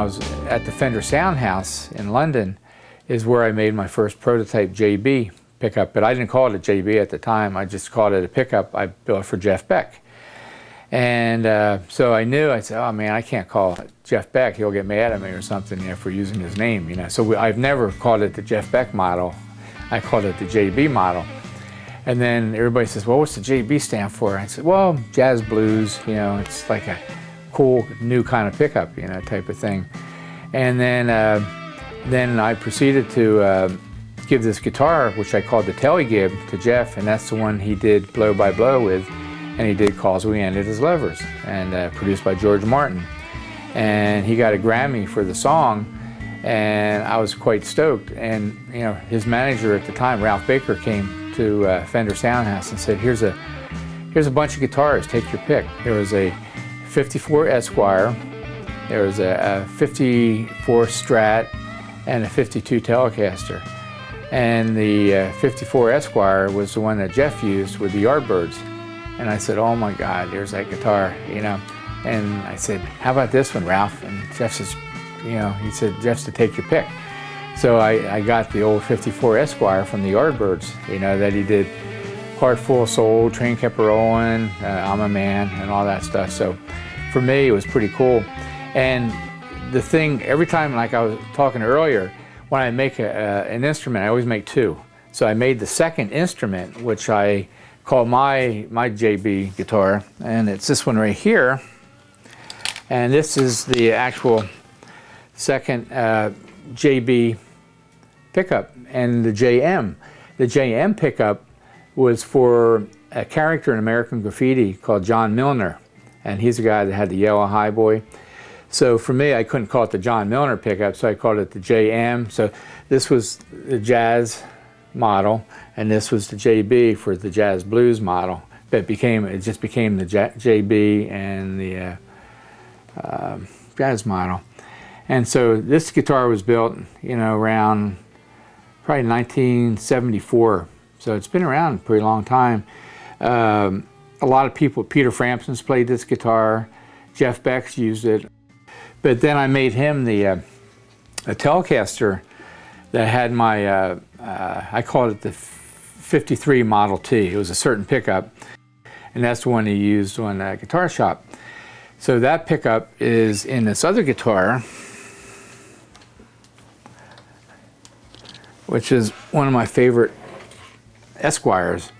was at the Fender Sound House in London is where I made my first prototype JB pickup, but I didn't call it a JB at the time. I just called it a pickup I built for Jeff Beck. And so I knew, I said, oh man, I can't call it Jeff Beck. He'll get mad at me or something, you know, for using his name, you know. So I've never called it the Jeff Beck model. I called it the JB model. And then everybody says, well, what's the JB stand for? I said, well, jazz blues, you know, it's like a cool new kind of pickup, you know, type of thing. And then I proceeded to give this guitar, which I called the Telegib, to Jeff, and that's the one he did Blow by Blow with, and he did Calls We Ended as Lovers, and produced by George Martin. And he got a Grammy for the song, and I was quite stoked. And you know, his manager at the time, Ralph Baker, came to Fender Soundhouse and said, here's a bunch of guitars, take your pick. There was a 54 Esquire, there was a 54 Strat, and a 52 Telecaster. And the 54 Esquire was the one that Jeff used with the Yardbirds. And I said, oh my God, there's that guitar, you know. And I said, how about this one, Ralph? And Jeff says, you know, he said, Jeff's to take your pick. So I got the old 54 Esquire from the Yardbirds, you know, that he did Heart Full of Soul, Train Kept Rollin', I'm a Man, and all that stuff. So for me, it was pretty cool. And the thing, every time, like I was talking earlier, when I make an instrument, I always make two. So I made the second instrument, which I call my JB guitar, and it's this one right here. And this is the actual second JB pickup, and the JM. The JM pickup was for a character in American Graffiti called John Milner, and he's the guy that had the yellow highboy. So for me, I couldn't call it the John Milner pickup, so I called it the JM. So this was the jazz model, and this was the JB for the jazz blues model. But it just became the JB and the jazz model. And so this guitar was built, you know, around probably 1974. So it's been around a pretty long time. A lot of people, Peter Frampton's played this guitar, Jeff Beck's used it. But then I made him a Telecaster that had my, I called it the 53 Model T. It was a certain pickup, and that's the one he used on Guitar Shop. So that pickup is in this other guitar, which is one of my favorite Esquires.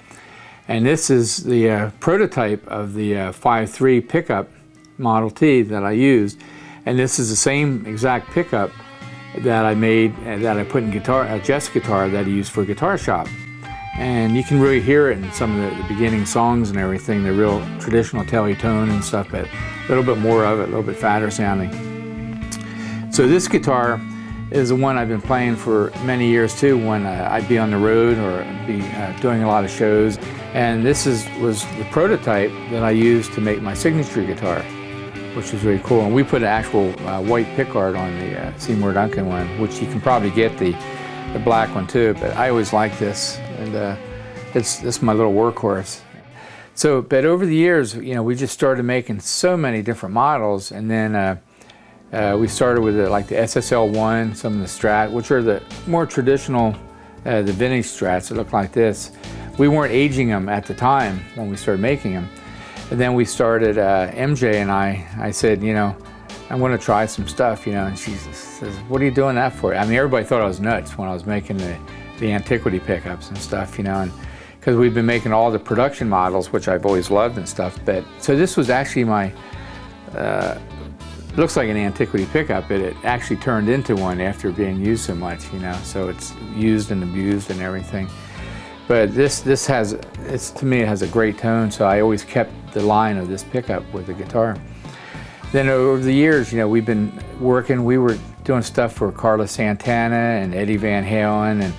And this is the prototype of the 5.3 pickup Model T that I used. And this is the same exact pickup that I made, that I put in Jeff's guitar that he used for Guitar Shop. And you can really hear it in some of the beginning songs and everything, the real traditional tele-tone and stuff, but a little bit more of it, a little bit fatter sounding. So this guitar is the one I've been playing for many years too, when I'd be on the road or be doing a lot of shows. And this was the prototype that I used to make my signature guitar, which was really cool. And we put an actual white pickguard on the Seymour Duncan one, which you can probably get the black one too, but I always liked this, and it's my little workhorse. So, but over the years, you know, we just started making so many different models, and then we started with like the SSL1, some of the Strat, which are the more traditional, the vintage Strats that look like this. We weren't aging them at the time when we started making them. And then we started, MJ and I said, you know, I want to try some stuff, you know, and she says, what are you doing that for? I mean, everybody thought I was nuts when I was making the antiquity pickups and stuff, you know, and because we've been making all the production models, which I've always loved and stuff. But so this was actually my, looks like an antiquity pickup, but it actually turned into one after being used so much, you know, so it's used and abused and everything. But this to me, it has a great tone, so I always kept the line of this pickup with the guitar. Then over the years, you know, we've been working, we were doing stuff for Carlos Santana and Eddie Van Halen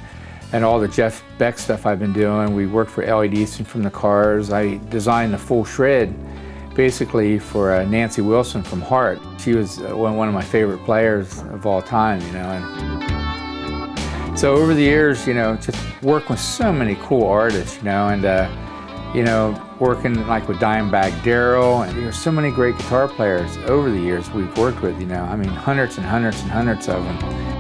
and all the Jeff Beck stuff I've been doing. We worked for Elliot Easton from the Cars. I designed the full shred basically for Nancy Wilson from Heart. She was one of my favorite players of all time, you know. And so over the years, you know, just working with so many cool artists, you know, and you know, working like with Dimebag Darrell, and there's so many great guitar players over the years we've worked with, you know, I mean, hundreds and hundreds and hundreds of them.